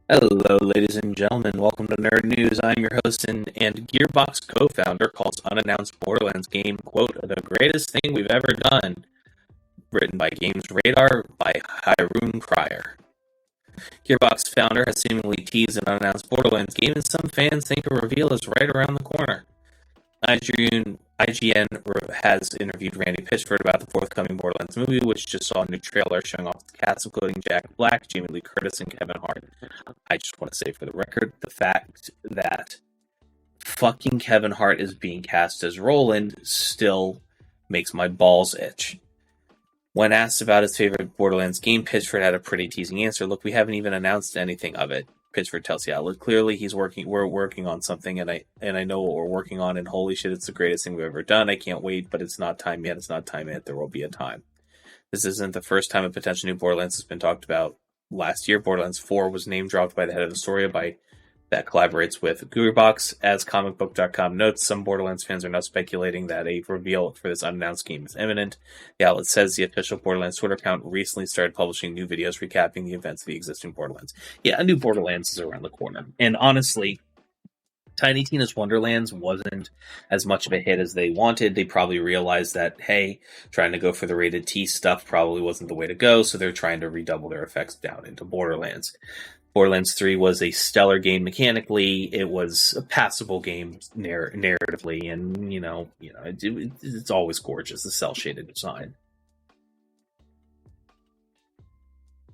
Hello, ladies and gentlemen. Welcome to Nerd News. I'm your host and Gearbox co-founder. Calls unannounced Borderlands game, quote, the greatest thing we've ever done. Written by Games Radar by Hyrule Cryer. Gearbox founder has seemingly teased an unannounced Borderlands game, and some fans think a reveal is right around the corner. IGN has interviewed Randy Pitchford about the forthcoming Borderlands movie, which just saw a new trailer showing off the cast, including Jack Black, Jamie Lee Curtis, and Kevin Hart. I just want to say for the record, the fact that fucking Kevin Hart is being cast as Roland still makes my balls itch. When asked about his favorite Borderlands game, Pitchford had a pretty teasing answer. Look, we haven't even announced anything of it. Pitchford tells the outlet. Clearly, we're working on something, and I know what we're working on, and holy shit, it's the greatest thing we've ever done. I can't wait, but it's not time yet. It's not time yet. There will be a time. This isn't the first time a potential new Borderlands has been talked about. Last year, Borderlands 4 was name-dropped by the head of the story that collaborates with Gearbox. As comicbook.com notes, some Borderlands fans are now speculating that a reveal for this unannounced game is imminent. The outlet says the official Borderlands Twitter account recently started publishing new videos recapping the events of the existing Borderlands. Yeah, a new Borderlands is around the corner. And honestly, Tiny Tina's Wonderlands wasn't as much of a hit as they wanted. They probably realized that, hey, trying to go for the rated T stuff probably wasn't the way to go, so they're trying to redouble their effects down into Borderlands. Borderlands 3 was a stellar game mechanically. It was a passable game narratively, and it's always gorgeous. The cell shaded design.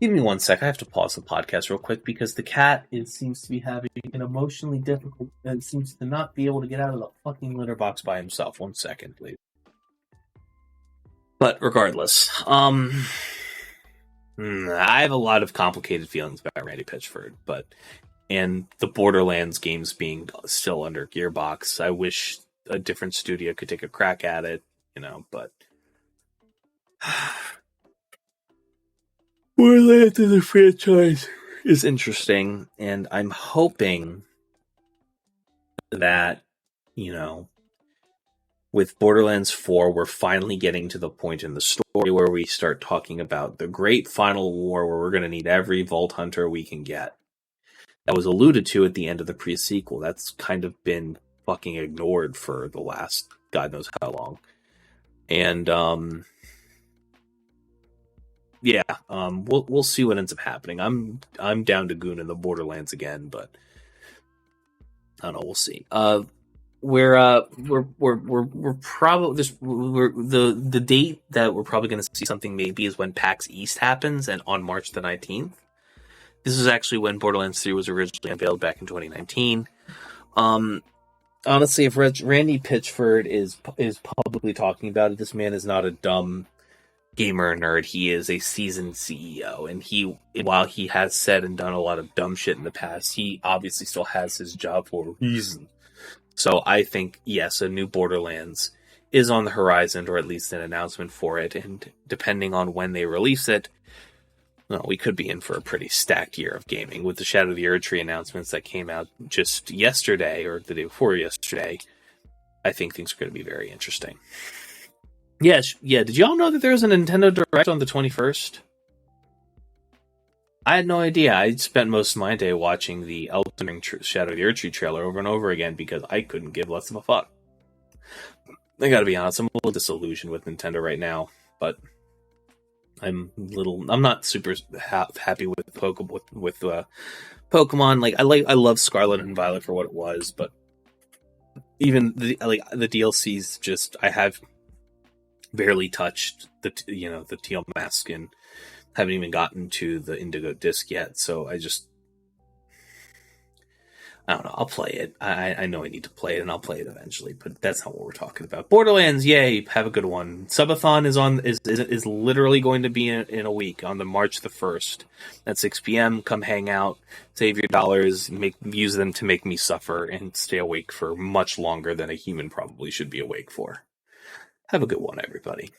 Give me 1 sec. I have to pause the podcast real quick because the cat seems to be having an emotionally difficult and seems to not be able to get out of the fucking litter box by himself. 1 second, please. But regardless, I have a lot of complicated feelings about Randy Pitchford, and the Borderlands games being still under Gearbox. I wish a different studio could take a crack at it, but Borderlands as a franchise is interesting, and I'm hoping that, with Borderlands 4, we're finally getting to the point in the story where we start talking about the great final war where we're going to need every Vault Hunter we can get. That was alluded to at the end of the pre-sequel. That's kind of been fucking ignored for the last God knows how long. And, we'll see what ends up happening. I'm down to goon in the Borderlands again, but I don't know, we'll see. We're probably the date that we're probably going to see something maybe is when PAX East happens, and on March the 19th. This is actually when Borderlands 3 was originally unveiled back in 2019. Honestly, if Randy Pitchford is publicly talking about it, this man is not a dumb gamer nerd. He is a seasoned CEO, and while he has said and done a lot of dumb shit in the past, he obviously still has his job for a reason. So I think, yes, a new Borderlands is on the horizon, or at least an announcement for it, and depending on when they release it, we could be in for a pretty stacked year of gaming. With the Shadow of the Erdtree announcements that came out just yesterday, or the day before yesterday, I think things are going to be very interesting. Yeah, did y'all know that there was a Nintendo Direct on the 21st? I had no idea. I spent most of my day watching the Elden Ring Shadow of the Erdtree trailer over and over again because I couldn't give less of a fuck. I gotta be honest, I'm a little disillusioned with Nintendo right now, but I'm not super happy with Pokemon. I love Scarlet and Violet for what it was, but even the DLCs, just I have barely touched the Teal Mask and haven't even gotten to the Indigo Disc yet, so I don't know. I'll play it. I know I need to play it, and I'll play it eventually, but that's not what we're talking about. Borderlands, yay, have a good one. Subathon is literally going to be in a week, on the March the 1st at 6 p.m. Come hang out, save your dollars, use them to make me suffer and stay awake for much longer than a human probably should be awake for. Have a good one, everybody.